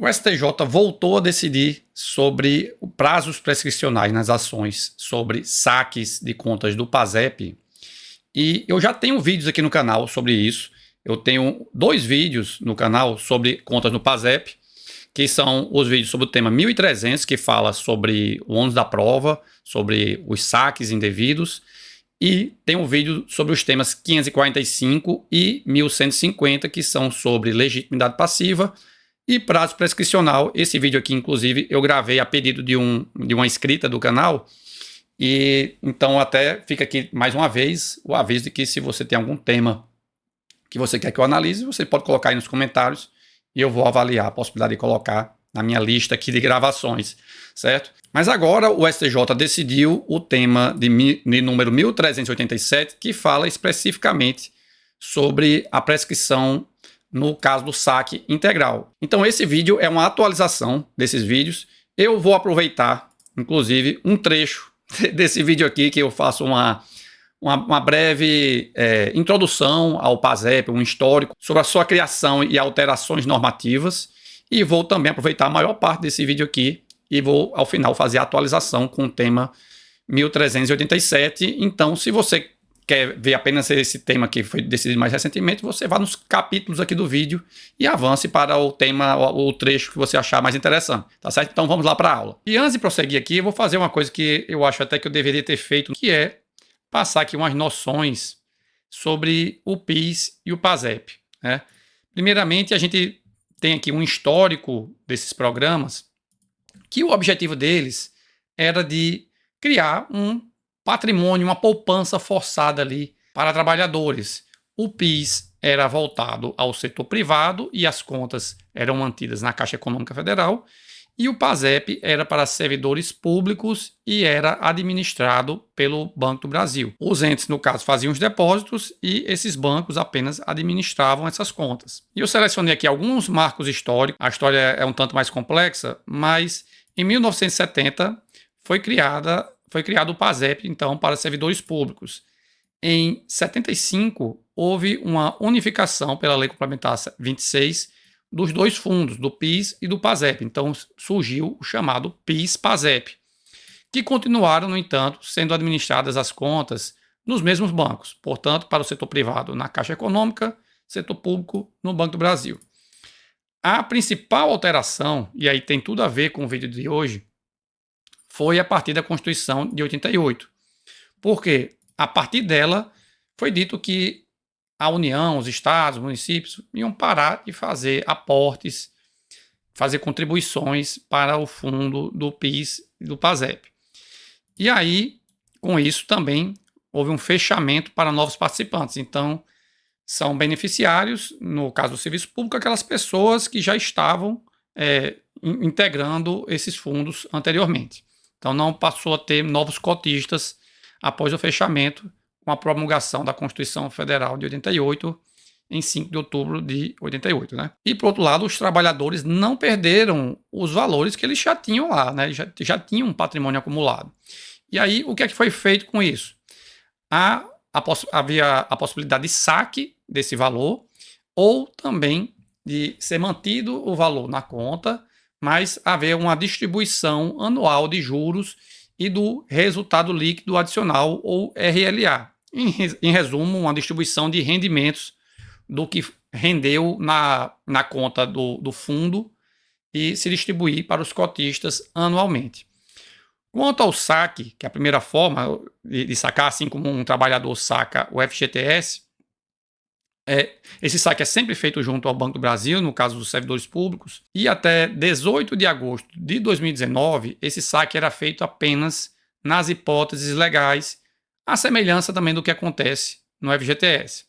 O STJ voltou a decidir sobre prazos prescricionais nas ações sobre saques de contas do PASEP, e eu já tenho vídeos aqui no canal sobre isso. Eu tenho 2 vídeos no canal sobre contas no PASEP, que são os vídeos sobre o tema 1300, que fala sobre o ônus da prova, sobre os saques indevidos, e tem um vídeo sobre os temas 545 e 1150, que são sobre legitimidade passiva e prazo prescricional. Esse vídeo aqui, inclusive, eu gravei a pedido de uma inscrita do canal, e então até fica aqui mais uma vez o aviso de que se você tem algum tema que você quer que eu analise, você pode colocar aí nos comentários e eu vou avaliar a possibilidade de colocar na minha lista aqui de gravações, certo? Mas agora o STJ decidiu o tema de número 1387, que fala especificamente sobre a prescrição no caso do saque integral. Então esse vídeo é uma atualização desses vídeos. Eu vou aproveitar, inclusive, um trecho desse vídeo aqui, que eu faço uma breve introdução ao PASEP, um histórico sobre a sua criação e alterações normativas, e vou também aproveitar a maior parte desse vídeo aqui e vou, ao final, fazer a atualização com o tema 1387. Então, se você quer ver apenas esse tema que foi decidido mais recentemente, você vá nos capítulos aqui do vídeo e avance para o tema, o trecho que você achar mais interessante, tá certo? Então vamos lá para a aula. E antes de prosseguir aqui, eu vou fazer uma coisa que eu acho até que eu deveria ter feito, que é passar aqui umas noções sobre o PIS e o PASEP, né? Primeiramente, a gente tem aqui um histórico desses programas, que o objetivo deles era de criar um patrimônio, uma poupança forçada ali para trabalhadores. O PIS era voltado ao setor privado e as contas eram mantidas na Caixa Econômica Federal, e o PASEP era para servidores públicos e era administrado pelo Banco do Brasil. Os entes, no caso, faziam os depósitos e esses bancos apenas administravam essas contas. E eu selecionei aqui alguns marcos históricos. A história é um tanto mais complexa, mas em 1970 foi criado o PASEP, então, para servidores públicos. Em 75, houve uma unificação pela Lei Complementar 26 dos 2 fundos, do PIS e do PASEP. Então surgiu o chamado PIS-PASEP, que continuaram, no entanto, sendo administradas as contas nos mesmos bancos, portanto, para o setor privado na Caixa Econômica, setor público no Banco do Brasil. A principal alteração, e aí tem tudo a ver com o vídeo de hoje, foi a partir da Constituição de 88, porque a partir dela foi dito que a União, os estados, os municípios iam parar de fazer aportes, fazer contribuições para o fundo do PIS e do PASEP. E aí, com isso também, houve um fechamento para novos participantes. Então, são beneficiários, no caso do serviço público, aquelas pessoas que já estavam integrando esses fundos anteriormente. Então, não passou a ter novos cotistas após o fechamento, com a promulgação da Constituição Federal de 88, em 5 de outubro de 88. Né? E, por outro lado, os trabalhadores não perderam os valores que eles já tinham lá, né? já tinham um patrimônio acumulado. E aí, o que é que foi feito com isso? Havia a possibilidade de saque desse valor, ou também de ser mantido o valor na conta, mas haver uma distribuição anual de juros e do resultado líquido adicional, ou RLA. Em resumo, uma distribuição de rendimentos do que rendeu na conta do fundo e se distribuir para os cotistas anualmente. Quanto ao saque, que é a primeira forma de sacar, assim como um trabalhador saca o FGTS, esse saque é sempre feito junto ao Banco do Brasil, no caso dos servidores públicos, e até 18 de agosto de 2019, esse saque era feito apenas nas hipóteses legais, à semelhança também do que acontece no FGTS.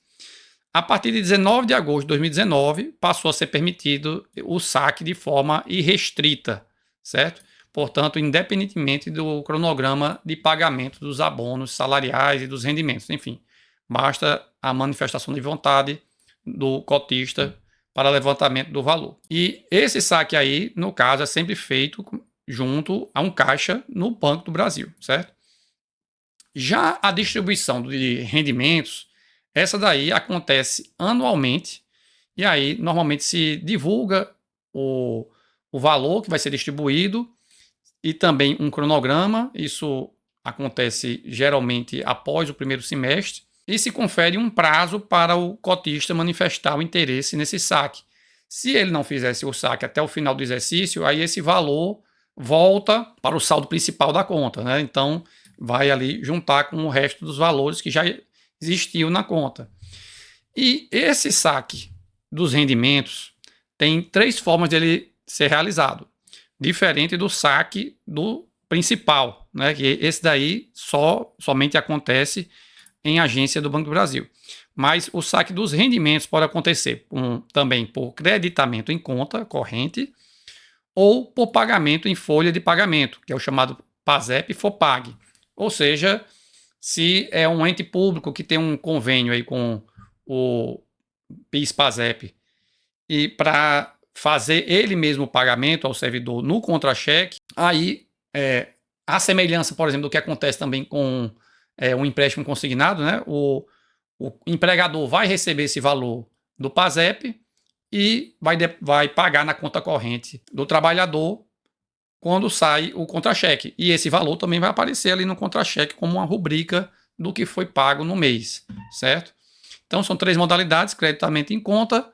A partir de 19 de agosto de 2019, passou a ser permitido o saque de forma irrestrita, certo? Portanto, independentemente do cronograma de pagamento dos abonos salariais e dos rendimentos, enfim. Basta a manifestação de vontade do cotista para levantamento do valor. E esse saque aí, no caso, é sempre feito junto a um caixa no Banco do Brasil, certo? Já a distribuição de rendimentos, essa daí acontece anualmente, e aí normalmente se divulga o o valor que vai ser distribuído e também um cronograma. Isso acontece geralmente após o primeiro semestre. E se confere um prazo para o cotista manifestar o interesse nesse saque. Se ele não fizesse o saque até o final do exercício, aí esse valor volta para o saldo principal da conta, né? Então, vai ali juntar com o resto dos valores que já existiam na conta. E esse saque dos rendimentos tem 3 formas dele ser realizado, diferente do saque do principal, né? Que esse daí somente acontece em agência do Banco do Brasil. Mas o saque dos rendimentos pode acontecer também por creditamento em conta corrente ou por pagamento em folha de pagamento, que é o chamado PASEP-FOPAG. Ou seja, se é um ente público que tem um convênio aí com o PIS-PASEP e para fazer ele mesmo o pagamento ao servidor no contra-cheque, aí a semelhança, por exemplo, do que acontece também com um empréstimo consignado, né? O empregador vai receber esse valor do PASEP e vai pagar na conta corrente do trabalhador quando sai o contra-cheque. E esse valor também vai aparecer ali no contra-cheque como uma rubrica do que foi pago no mês, certo? Então, são 3 modalidades: creditamento em conta,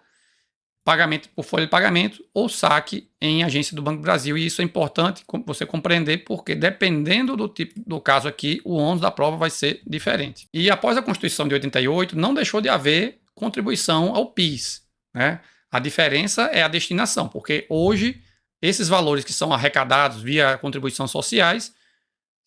pagamento por folha de pagamento ou saque em agência do Banco do Brasil. E isso é importante você compreender, porque dependendo do tipo do caso aqui, o ônus da prova vai ser diferente. E após a Constituição de 88, não deixou de haver contribuição ao PIS, né? A diferença é a destinação, porque hoje esses valores que são arrecadados via contribuições sociais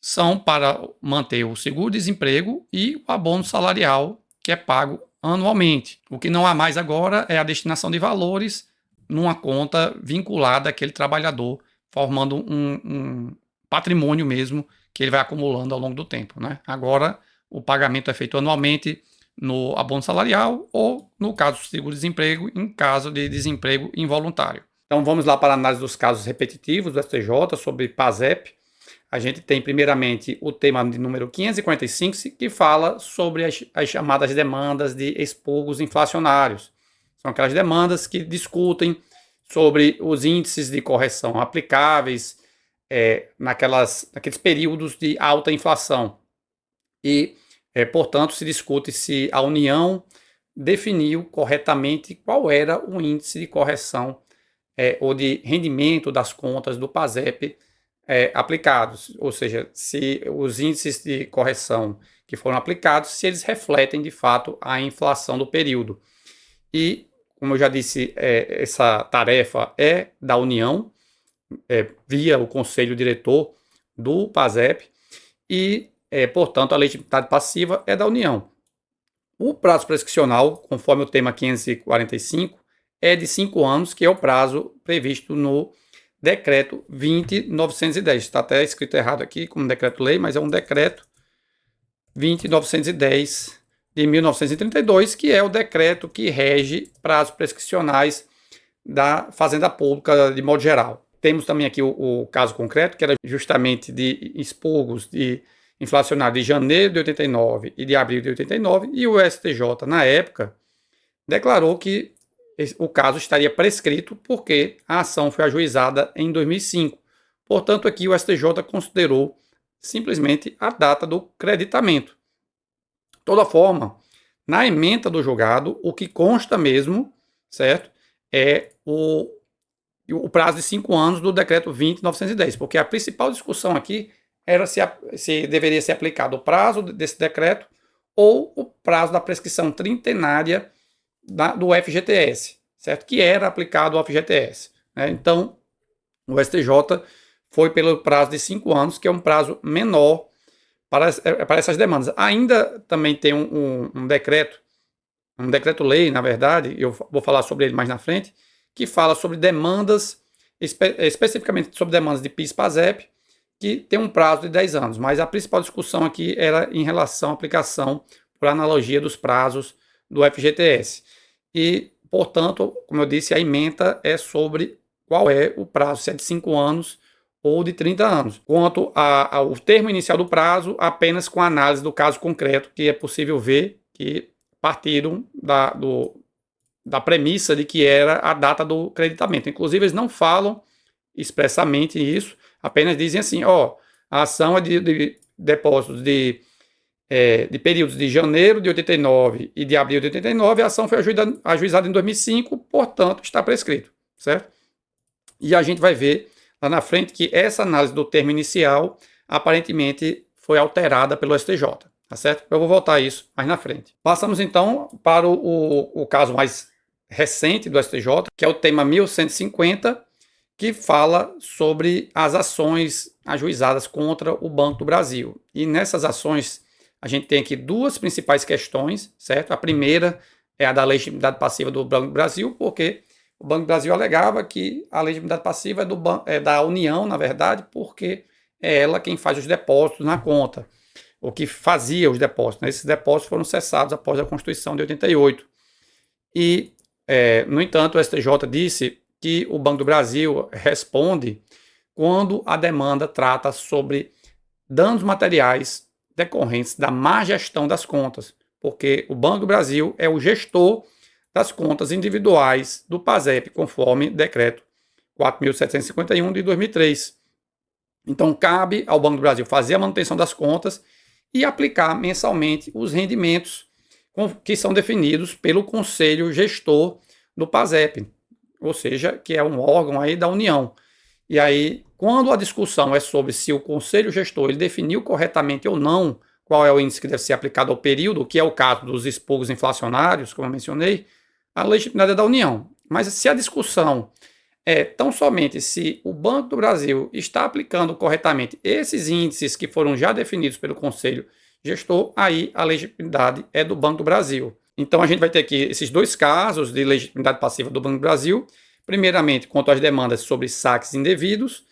são para manter o seguro-desemprego e o abono salarial que é pago anualmente. O que não há mais agora é a destinação de valores numa conta vinculada àquele trabalhador, formando um patrimônio mesmo que ele vai acumulando ao longo do tempo, né? Agora, o pagamento é feito anualmente no abono salarial ou, no caso do seguro-desemprego, em caso de desemprego involuntário. Então, vamos lá para a análise dos casos repetitivos do STJ sobre PASEP. A gente tem, primeiramente, o tema de número 545, que fala sobre as chamadas demandas de expurgos inflacionários. São aquelas demandas que discutem sobre os índices de correção aplicáveis naqueles períodos de alta inflação. E, portanto, se discute se a União definiu corretamente qual era o índice de correção ou de rendimento das contas do PASEP aplicados, ou seja, se os índices de correção que foram aplicados, se eles refletem de fato a inflação do período. E, como eu já disse, essa tarefa é da União, via o Conselho Diretor do PASEP, e, portanto, a legitimidade passiva é da União. O prazo prescricional, conforme o tema 545, é de 5 anos, que é o prazo previsto no Decreto 20.910. Está até escrito errado aqui como decreto-lei, mas é um decreto 20.910 de 1932, que é o decreto que rege prazos prescricionais da Fazenda Pública de modo geral. Temos também aqui o caso concreto, que era justamente de expurgos de inflacionário de janeiro de 89 e de abril de 89, e o STJ, na época, declarou que o caso estaria prescrito porque a ação foi ajuizada em 2005. Portanto, aqui o STJ considerou simplesmente a data do creditamento. De toda forma, na ementa do julgado, o que consta mesmo, certo, é o prazo de 5 anos do decreto 20.910, porque a principal discussão aqui era se deveria ser aplicado o prazo desse decreto ou o prazo da prescrição trintenária do FGTS, certo? Que era aplicado ao FGTS, né? Então, o STJ foi pelo prazo de 5 anos, que é um prazo menor para essas demandas. Ainda também tem um decreto-lei, na verdade, eu vou falar sobre ele mais na frente, que fala sobre demandas, especificamente sobre demandas de PIS-PASEP, que tem um prazo de 10 anos, mas a principal discussão aqui era em relação à aplicação por analogia dos prazos do FGTS. E, portanto, como eu disse, a ementa é sobre qual é o prazo, se é de 5 anos ou de 30 anos. Quanto ao termo inicial do prazo, apenas com análise do caso concreto, que é possível ver que partiram da premissa de que era a data do creditamento. Inclusive, eles não falam expressamente isso, apenas dizem assim, ó, a ação é de depósitos de períodos de janeiro de 89 e de abril de 89, a ação foi ajuizada em 2005, portanto, está prescrito, certo? E a gente vai ver lá na frente que essa análise do termo inicial aparentemente foi alterada pelo STJ, tá certo? Eu vou voltar a isso mais na frente. Passamos então para o caso mais recente do STJ, que é o tema 1150, que fala sobre as ações ajuizadas contra o Banco do Brasil. E nessas ações a gente tem aqui duas principais questões, certo? A primeira é a da legitimidade passiva do Banco do Brasil, porque o Banco do Brasil alegava que a legitimidade passiva é da União, na verdade, porque é ela quem faz os depósitos na conta, ou que fazia os depósitos, né? Esses depósitos foram cessados após a Constituição de 88. E, no entanto, o STJ disse que o Banco do Brasil responde quando a demanda trata sobre danos materiais decorrentes da má gestão das contas, porque o Banco do Brasil é o gestor das contas individuais do PASEP, conforme decreto 4.751 de 2003. Então, cabe ao Banco do Brasil fazer a manutenção das contas e aplicar mensalmente os rendimentos que são definidos pelo Conselho Gestor do PASEP, ou seja, que é um órgão aí da União. E aí, quando a discussão é sobre se o Conselho Gestor ele definiu corretamente ou não qual é o índice que deve ser aplicado ao período, que é o caso dos expurgos inflacionários, como eu mencionei, a legitimidade é da União. Mas se a discussão é tão somente se o Banco do Brasil está aplicando corretamente esses índices que foram já definidos pelo Conselho Gestor, aí a legitimidade é do Banco do Brasil. Então a gente vai ter aqui esses dois casos de legitimidade passiva do Banco do Brasil. Primeiramente, quanto às demandas sobre saques indevidos,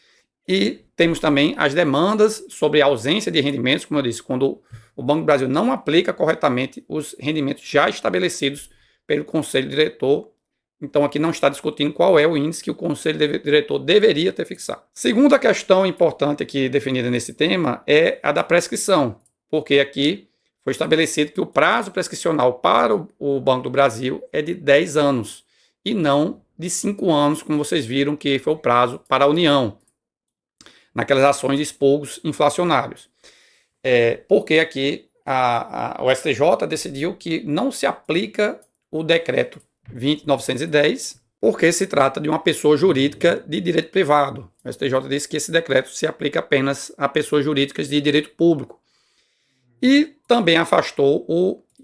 e temos também as demandas sobre a ausência de rendimentos, como eu disse, quando o Banco do Brasil não aplica corretamente os rendimentos já estabelecidos pelo Conselho Diretor. Então aqui não está discutindo qual é o índice que o Conselho Diretor deveria ter fixado. Segunda questão importante aqui definida nesse tema é a da prescrição, porque aqui foi estabelecido que o prazo prescricional para o Banco do Brasil é de 10 anos e não de 5 anos, como vocês viram que foi o prazo para a União, naquelas ações de expurgos inflacionários. Porque aqui o STJ decidiu que não se aplica o decreto 20.910, porque se trata de uma pessoa jurídica de direito privado. O STJ disse que esse decreto se aplica apenas a pessoas jurídicas de direito público. E também afastou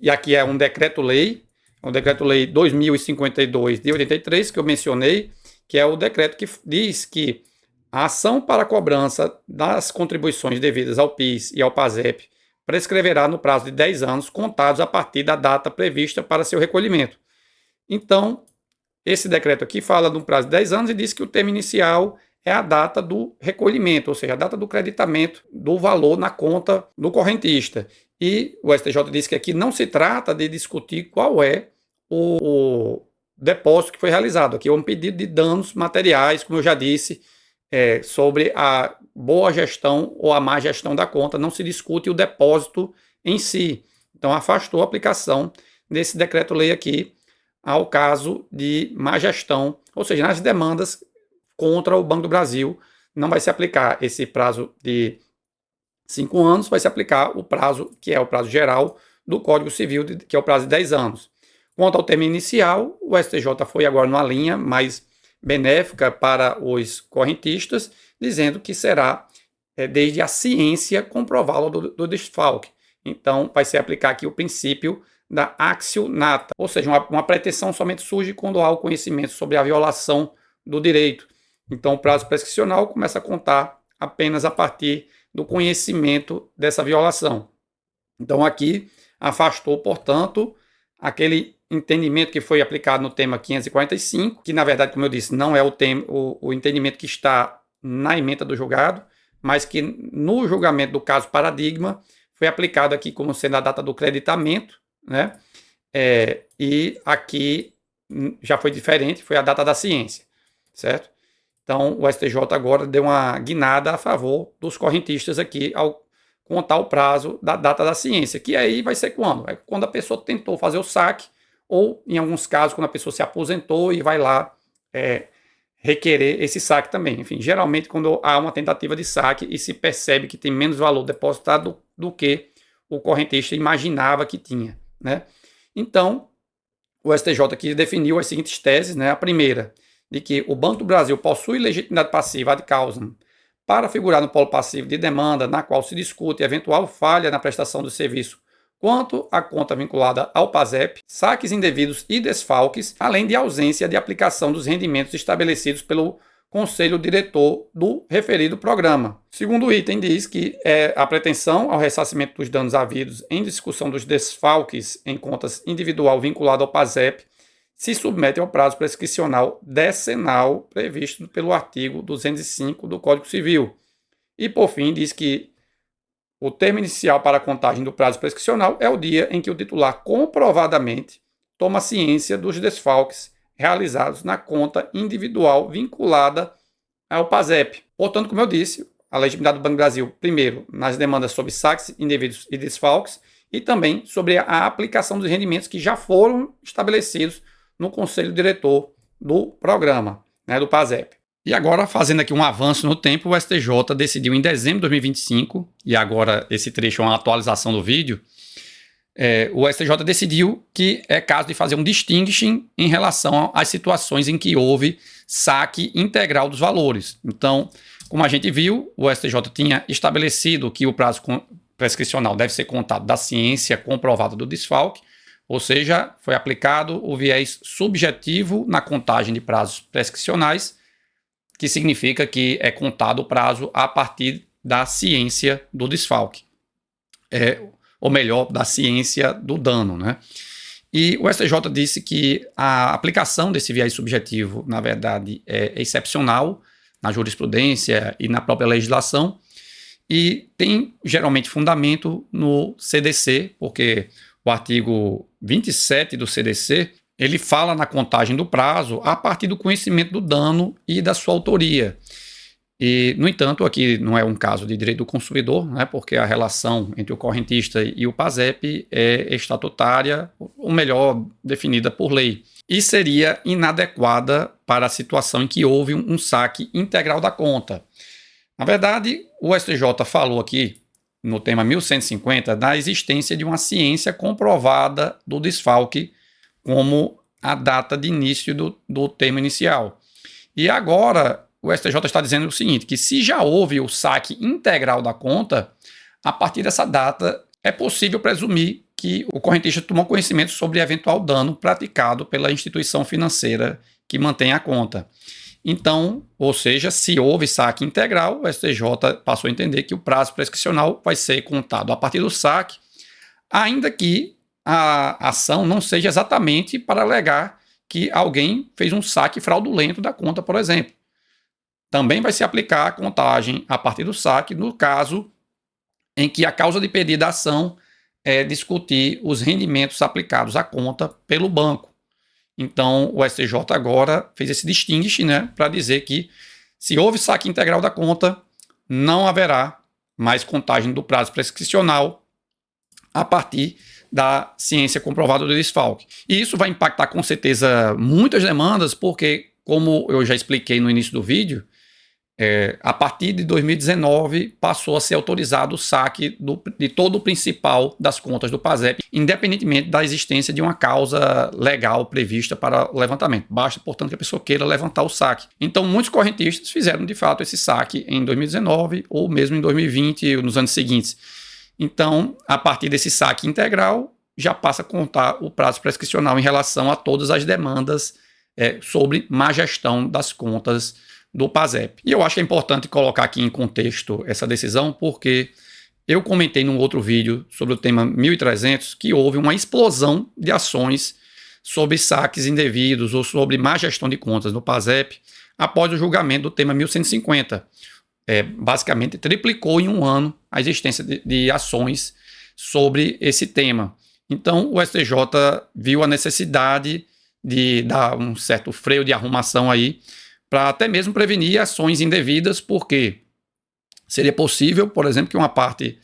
e aqui é um decreto-lei, o decreto-lei 2052 de 83, que eu mencionei, que é o decreto que diz que a ação para cobrança das contribuições devidas ao PIS e ao PASEP prescreverá no prazo de 10 anos, contados a partir da data prevista para seu recolhimento. Então, esse decreto aqui fala de um prazo de 10 anos e diz que o termo inicial é a data do recolhimento, ou seja, a data do creditamento do valor na conta do correntista. E o STJ diz que aqui não se trata de discutir qual é o depósito que foi realizado. Aqui é um pedido de danos materiais, como eu já disse, sobre a boa gestão ou a má gestão da conta. Não se discute o depósito em si. Então, afastou a aplicação desse decreto-lei aqui ao caso de má gestão, ou seja, nas demandas contra o Banco do Brasil, não vai se aplicar esse prazo de 5 anos, vai se aplicar o prazo, que é o prazo geral do Código Civil, que é o prazo de 10 anos. Quanto ao termo inicial, o STJ foi agora numa linha mais benéfica para os correntistas, dizendo que será desde a ciência comprová-lo do desfalque. Então, vai se aplicar aqui o princípio da actio nata, ou seja, uma pretensão somente surge quando há o conhecimento sobre a violação do direito. Então, o prazo prescricional começa a contar apenas a partir do conhecimento dessa violação. Então, aqui afastou, portanto, aquele entendimento que foi aplicado no tema 545, que, na verdade, como eu disse, não é o entendimento que está na ementa do julgado, mas que no julgamento do caso paradigma foi aplicado aqui como sendo a data do creditamento, né? E aqui já foi diferente, foi a data da ciência, certo? Então, o STJ agora deu uma guinada a favor dos correntistas aqui ao contar o prazo da data da ciência, que aí vai ser quando? É quando a pessoa tentou fazer o saque ou, em alguns casos, quando a pessoa se aposentou e vai lá requerer esse saque também. Enfim, geralmente quando há uma tentativa de saque e se percebe que tem menos valor depositado do que o correntista imaginava que tinha, né? Então, o STJ aqui definiu as seguintes teses, né? A primeira, de que o Banco do Brasil possui legitimidade passiva ad causam para figurar no polo passivo de demanda, na qual se discute eventual falha na prestação do serviço quanto à conta vinculada ao PASEP, saques indevidos e desfalques, além de ausência de aplicação dos rendimentos estabelecidos pelo Conselho Diretor do referido programa. Segundo item diz que a pretensão ao ressarcimento dos danos havidos em discussão dos desfalques em contas individual vinculada ao PASEP se submete ao prazo prescricional decenal previsto pelo artigo 205 do Código Civil. E, por fim, diz que o termo inicial para a contagem do prazo prescricional é o dia em que o titular comprovadamente toma ciência dos desfalques realizados na conta individual vinculada ao PASEP. Portanto, como eu disse, a legitimidade do Banco do Brasil, primeiro, nas demandas sobre saques indevidos e desfalques, e também sobre a aplicação dos rendimentos que já foram estabelecidos no Conselho Diretor do programa, né, do PASEP. E agora, fazendo aqui um avanço no tempo, o STJ decidiu em dezembro de 2025, e agora esse trecho é uma atualização do vídeo, o STJ decidiu que é caso de fazer um distinguishing em relação às situações em que houve saque integral dos valores. Então, como a gente viu, o STJ tinha estabelecido que o prazo prescricional deve ser contado da ciência comprovada do desfalque, ou seja, foi aplicado o viés subjetivo na contagem de prazos prescricionais, que significa que é contado o prazo a partir da ciência do desfalque. Ou melhor, da ciência do dano, né? E o STJ disse que a aplicação desse viés subjetivo, na verdade, é excepcional na jurisprudência e na própria legislação, e tem geralmente fundamento no CDC, porque o artigo 27 do CDC, ele fala na contagem do prazo a partir do conhecimento do dano e da sua autoria. E, no entanto, aqui não é um caso de direito do consumidor, né, porque a relação entre o correntista e o PASEP é estatutária, ou melhor, definida por lei, e seria inadequada para a situação em que houve um saque integral da conta. Na verdade, o STJ falou aqui, no tema 1150, da existência de uma ciência comprovada do desfalque como a data de início do termo inicial. E agora o STJ está dizendo o seguinte, que se já houve o saque integral da conta, a partir dessa data é possível presumir que o correntista tomou conhecimento sobre eventual dano praticado pela instituição financeira que mantém a conta. Então, ou seja, se houve saque integral, o STJ passou a entender que o prazo prescricional vai ser contado a partir do saque, ainda que a ação não seja exatamente para alegar que alguém fez um saque fraudulento da conta, por exemplo. Também vai se aplicar a contagem a partir do saque no caso em que a causa de pedido da ação é discutir os rendimentos aplicados à conta pelo banco. Então, o STJ agora fez esse distinguish, né, para dizer que se houve saque integral da conta, não haverá mais contagem do prazo prescricional a partir da ciência comprovada do desfalque. E isso vai impactar com certeza muitas demandas, porque, como eu já expliquei no início do vídeo, a partir de 2019 passou a ser autorizado o saque de todo o principal das contas do PASEP, independentemente da existência de uma causa legal prevista para o levantamento. Basta, portanto, que a pessoa queira levantar o saque. Então, muitos correntistas fizeram, de fato, esse saque em 2019 ou mesmo em 2020, nos anos seguintes. Então, a partir desse saque integral, já passa a contar o prazo prescricional em relação a todas as demandas sobre má gestão das contas do PASEP. E eu acho que é importante colocar aqui em contexto essa decisão, porque eu comentei num outro vídeo sobre o tema 1300 que houve uma explosão de ações sobre saques indevidos ou sobre má gestão de contas no PASEP após o julgamento do tema 1150. Basicamente triplicou em um ano a existência de ações sobre esse tema. Então o STJ viu a necessidade de dar um certo freio de arrumação aí, para até mesmo prevenir ações indevidas, porque seria possível, por exemplo, que uma parte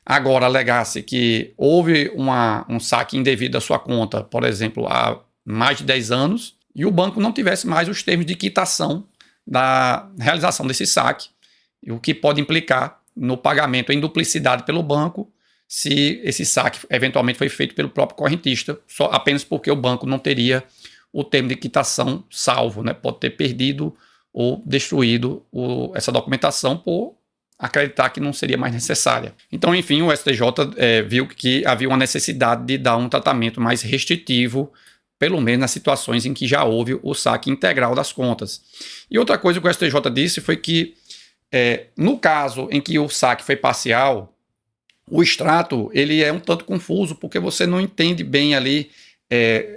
agora alegasse que houve um saque indevido da sua conta, por exemplo, há mais de 10 anos, e o banco não tivesse mais os termos de quitação da realização desse saque, o que pode implicar no pagamento em duplicidade pelo banco, se esse saque eventualmente foi feito pelo próprio correntista, só apenas porque o banco não teria o termo de quitação salvo, né? Pode ter perdido ou destruído essa documentação por acreditar que não seria mais necessária. Então, enfim, o STJ viu que havia uma necessidade de dar um tratamento mais restritivo, pelo menos nas situações em que já houve o saque integral das contas. E outra coisa que o STJ disse foi que, no caso em que o saque foi parcial, o extrato ele é um tanto confuso, porque você não entende bem ali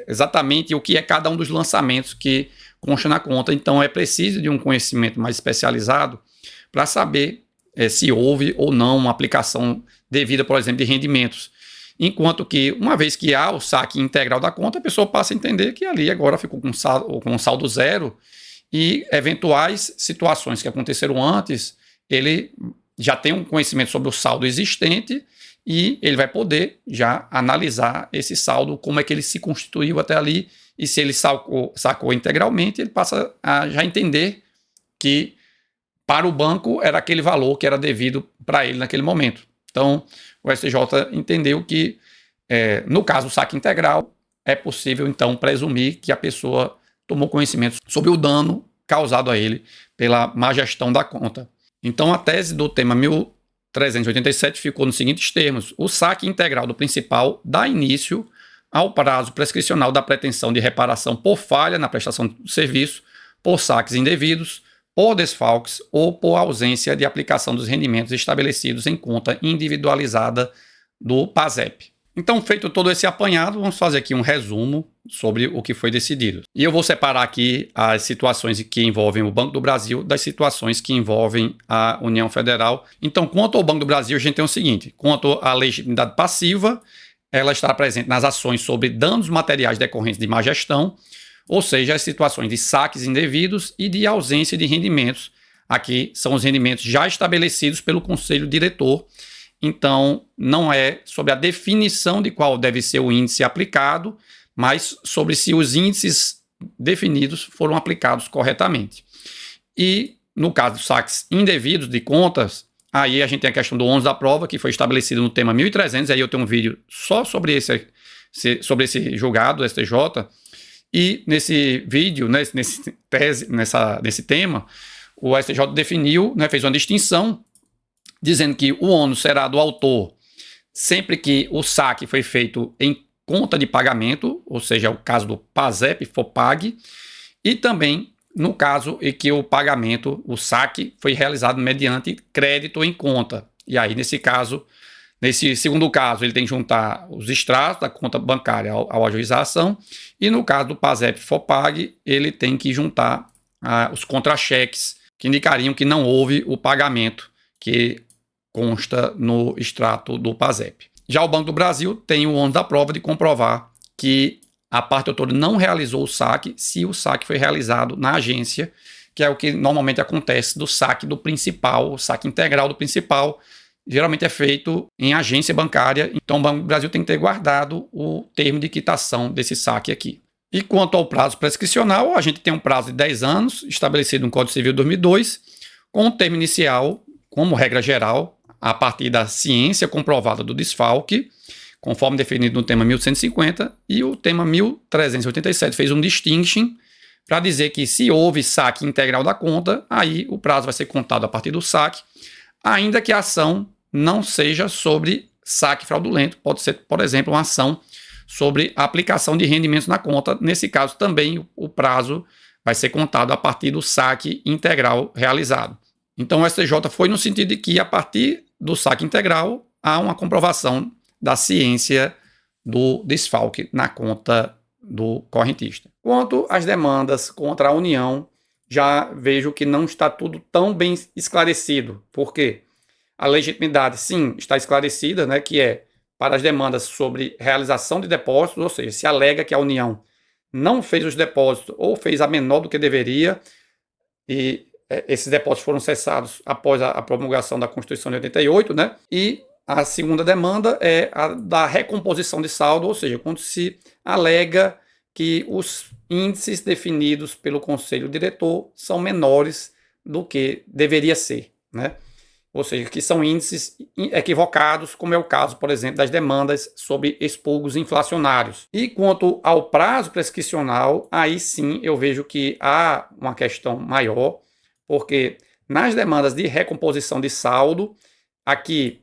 exatamente o que é cada um dos lançamentos que consta na conta. Então, é preciso de um conhecimento mais especializado para saber se houve ou não uma aplicação devida, por exemplo, de rendimentos. Enquanto que, uma vez que há o saque integral da conta, a pessoa passa a entender que ali agora ficou com um saldo zero e eventuais situações que aconteceram antes, ele já tem um conhecimento sobre o saldo existente e ele vai poder já analisar esse saldo, como é que ele se constituiu até ali, e se ele sacou integralmente, ele passa a já entender que para o banco era aquele valor que era devido para ele naquele momento. Então, o STJ entendeu que, no caso do saque integral, é possível, então, presumir que a pessoa tomou conhecimento sobre o dano causado a ele pela má gestão da conta. Então, a tese do tema 1387 ficou nos seguintes termos: o saque integral do principal dá início ao prazo prescricional da pretensão de reparação por falha na prestação do serviço, por saques indevidos, por desfalques ou por ausência de aplicação dos rendimentos estabelecidos em conta individualizada do PASEP. Então, feito todo esse apanhado, vamos fazer aqui um resumo sobre o que foi decidido. E eu vou separar aqui as situações que envolvem o Banco do Brasil das situações que envolvem a União Federal. Então, quanto ao Banco do Brasil, a gente tem o seguinte: quanto à legitimidade passiva, ela estará presente nas ações sobre danos materiais decorrentes de má gestão, ou seja, as situações de saques indevidos e de ausência de rendimentos. Aqui são os rendimentos já estabelecidos pelo Conselho Diretor. Então, não é sobre a definição de qual deve ser o índice aplicado, mas sobre se os índices definidos foram aplicados corretamente. E, no caso dos saques indevidos de contas, aí a gente tem a questão do ônus da prova, que foi estabelecido no tema 1300, aí eu tenho um vídeo só sobre esse julgado do STJ. E nesse vídeo, nesse tema, o STJ definiu, fez uma distinção, dizendo que o ônus será do autor sempre que o saque foi feito em conta de pagamento, ou seja, o caso do PASEP, FOPAG, e também no caso em que o pagamento, o saque, foi realizado mediante crédito em conta. E aí, nesse caso, nesse segundo caso, ele tem que juntar os extratos da conta bancária ao ajuizar a ação, e no caso do PASEP FOPAG, ele tem que juntar os contra-cheques que indicariam que não houve o pagamento que consta no extrato do PASEP. Já o Banco do Brasil tem o ônus da prova de comprovar que a parte autora não realizou o saque se o saque foi realizado na agência, que é o que normalmente acontece do saque do principal, o saque integral do principal, geralmente é feito em agência bancária. Então o Banco do Brasil tem que ter guardado o termo de quitação desse saque aqui. E quanto ao prazo prescricional, a gente tem um prazo de 10 anos, estabelecido no Código Civil de 2002, com o termo inicial, como regra geral, a partir da ciência comprovada do desfalque, conforme definido no tema 1150, e o tema 1387 fez um distinction para dizer que se houve saque integral da conta, aí o prazo vai ser contado a partir do saque, ainda que a ação não seja sobre saque fraudulento. Pode ser, por exemplo, uma ação sobre a aplicação de rendimentos na conta. Nesse caso, também o prazo vai ser contado a partir do saque integral realizado. Então, o STJ foi no sentido de que, a partir do saque integral, há uma comprovação da ciência do desfalque na conta do correntista. Quanto às demandas contra a União, já vejo que não está tudo tão bem esclarecido. Por quê? A legitimidade, sim, está esclarecida, que é para as demandas sobre realização de depósitos, ou seja, se alega que a União não fez os depósitos ou fez a menor do que deveria, e esses depósitos foram cessados após a promulgação da Constituição de 88, E a segunda demanda é a da recomposição de saldo, ou seja, quando se alega que os índices definidos pelo Conselho Diretor são menores do que deveria ser, né? Ou seja, que são índices equivocados, como é o caso, por exemplo, das demandas sobre expurgos inflacionários. E quanto ao prazo prescricional, aí sim eu vejo que há uma questão maior, porque nas demandas de recomposição de saldo, aqui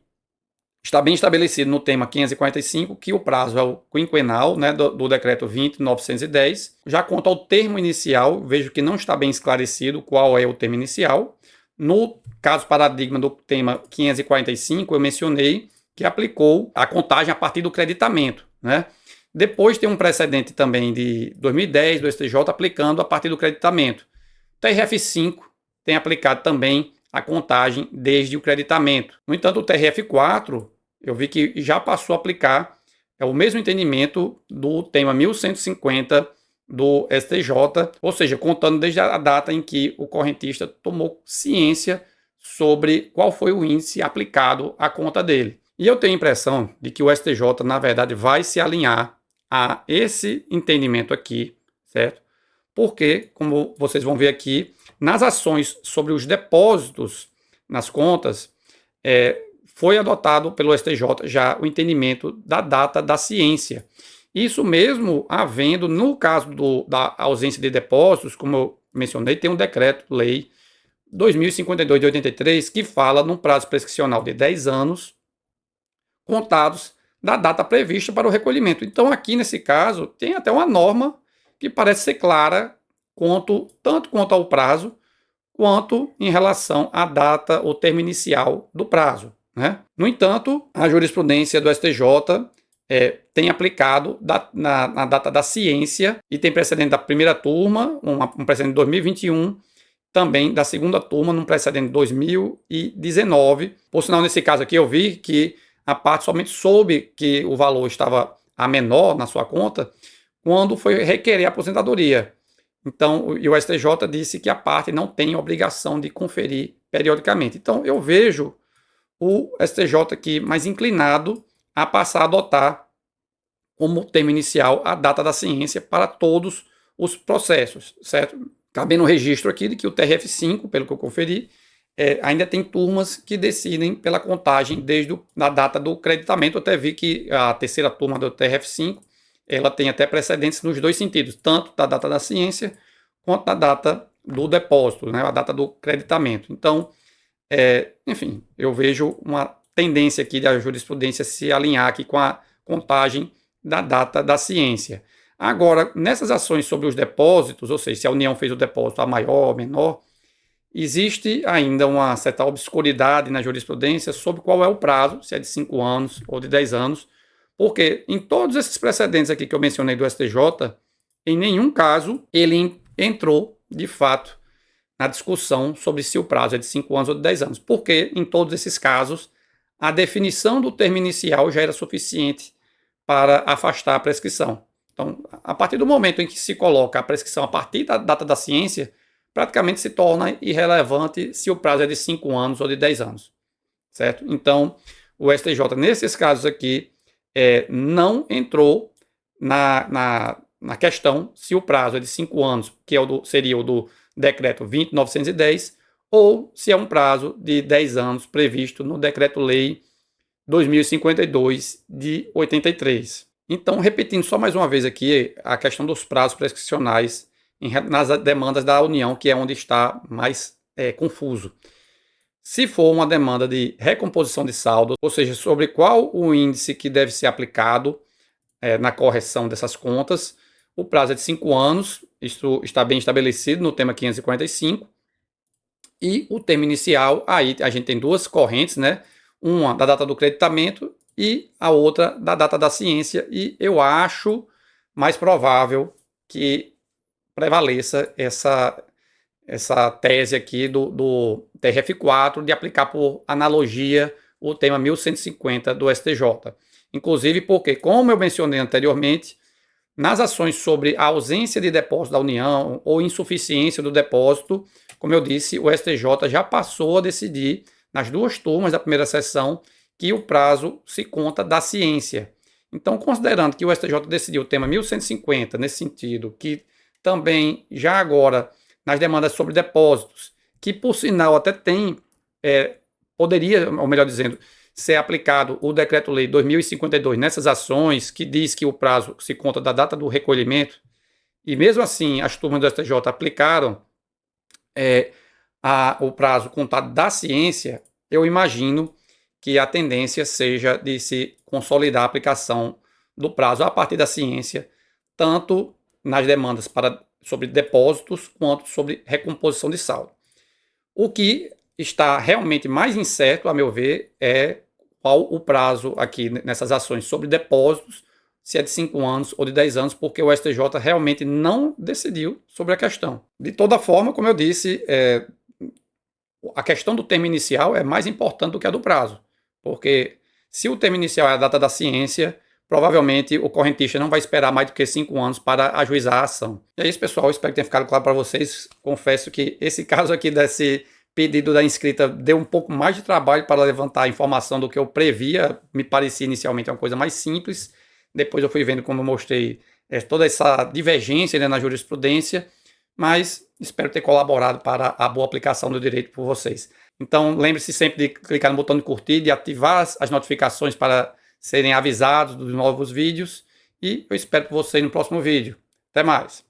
está bem estabelecido no tema 545 que o prazo é o quinquenal, né, do decreto 20.910. Já quanto ao termo inicial, vejo que não está bem esclarecido qual é o termo inicial. No caso paradigma do tema 545, eu mencionei que aplicou a contagem a partir do creditamento, né? Depois tem um precedente também de 2010 do STJ aplicando a partir do creditamento. O TRF5 tem aplicado também a contagem desde o creditamento. No entanto, o TRF4, eu vi que já passou a aplicar o mesmo entendimento do tema 1150 do STJ, ou seja, contando desde a data em que o correntista tomou ciência sobre qual foi o índice aplicado à conta dele. E eu tenho a impressão de que o STJ, na verdade, vai se alinhar a esse entendimento aqui, certo? Porque, como vocês vão ver aqui, nas ações sobre os depósitos nas contas, foi adotado pelo STJ já o entendimento da data da ciência. Isso mesmo havendo, no caso da ausência de depósitos, como eu mencionei, tem um decreto-lei 2052 de 83 que fala num prazo prescricional de 10 anos contados da data prevista para o recolhimento. Então, aqui nesse caso, tem até uma norma que parece ser clara tanto quanto ao prazo, quanto em relação à data ou termo inicial do prazo, né? No entanto, a jurisprudência do STJ tem aplicado na data da ciência e tem precedente da primeira turma, um precedente de 2021, também da segunda turma, num precedente de 2019. Por sinal, nesse caso aqui, eu vi que a parte somente soube que o valor estava a menor na sua conta quando foi requerer a aposentadoria. Então, o STJ disse que a parte não tem obrigação de conferir periodicamente. Então, eu vejo o STJ aqui mais inclinado a passar a adotar como termo inicial a data da ciência para todos os processos, certo? Cabendo o registro aqui de que o TRF5, pelo que eu conferi, ainda tem turmas que decidem pela contagem desde a data do creditamento. Eu até vi que a terceira turma do TRF5 ela tem até precedentes nos dois sentidos, tanto da data da ciência quanto da data do depósito, né, a data do creditamento. Então, enfim, eu vejo uma tendência aqui da jurisprudência se alinhar aqui com a contagem da data da ciência. Agora, nessas ações sobre os depósitos, ou seja, se a União fez o depósito a maior ou menor, existe ainda uma certa obscuridade na jurisprudência sobre qual é o prazo, se é de 5 anos ou de 10 anos, porque em todos esses precedentes aqui que eu mencionei do STJ, em nenhum caso ele entrou, de fato, na discussão sobre se o prazo é de 5 anos ou de 10 anos, porque em todos esses casos a definição do termo inicial já era suficiente para afastar a prescrição. Então, a partir do momento em que se coloca a prescrição a partir da data da ciência, praticamente se torna irrelevante se o prazo é de 5 anos ou de 10 anos, certo? Então, o STJ, nesses casos aqui, não entrou na questão se o prazo é de 5 anos, que seria o do decreto 20.910, ou se é um prazo de 10 anos previsto no decreto-lei 2052 de 83. Então, repetindo só mais uma vez aqui a questão dos prazos prescricionais nas demandas da União, que é onde está mais confuso. Se for uma demanda de recomposição de saldo, ou seja, sobre qual o índice que deve ser aplicado na correção dessas contas, o prazo é de 5 anos, isso está bem estabelecido no tema 545, e o termo inicial, aí a gente tem duas correntes, né? Uma da data do creditamento e a outra da data da ciência, e eu acho mais provável que prevaleça essa tese aqui do TRF4 de aplicar por analogia o tema 1150 do STJ. Inclusive porque, como eu mencionei anteriormente, nas ações sobre a ausência de depósito da União ou insuficiência do depósito, como eu disse, o STJ já passou a decidir, nas duas turmas da primeira sessão, que o prazo se conta da ciência. Então, considerando que o STJ decidiu o tema 1150 nesse sentido, que também já agora nas demandas sobre depósitos, que por sinal até tem, poderia, ou melhor dizendo, ser aplicado o Decreto-Lei 2052 nessas ações, que diz que o prazo se conta da data do recolhimento, e mesmo assim as turmas do STJ aplicaram o prazo contado da ciência, eu imagino que a tendência seja de se consolidar a aplicação do prazo a partir da ciência, tanto nas demandas sobre depósitos quanto sobre recomposição de saldo. O que está realmente mais incerto, a meu ver, é qual o prazo aqui nessas ações sobre depósitos, se é de 5 anos ou de 10 anos, porque o STJ realmente não decidiu sobre a questão. De toda forma, como eu disse, a questão do termo inicial é mais importante do que a do prazo, porque se o termo inicial é a data da ciência, provavelmente o correntista não vai esperar mais do que 5 anos para ajuizar a ação. E é isso, pessoal, espero que tenha ficado claro para vocês. Confesso que esse caso aqui desse pedido da inscrita deu um pouco mais de trabalho para levantar a informação do que eu previa. Me parecia inicialmente uma coisa mais simples, depois eu fui vendo, como eu mostrei, toda essa divergência, né, na jurisprudência, mas espero ter colaborado para a boa aplicação do direito por vocês. Então, lembre-se sempre de clicar no botão de curtir, de ativar as notificações para serem avisados dos novos vídeos, e eu espero por vocês no próximo vídeo. Até mais!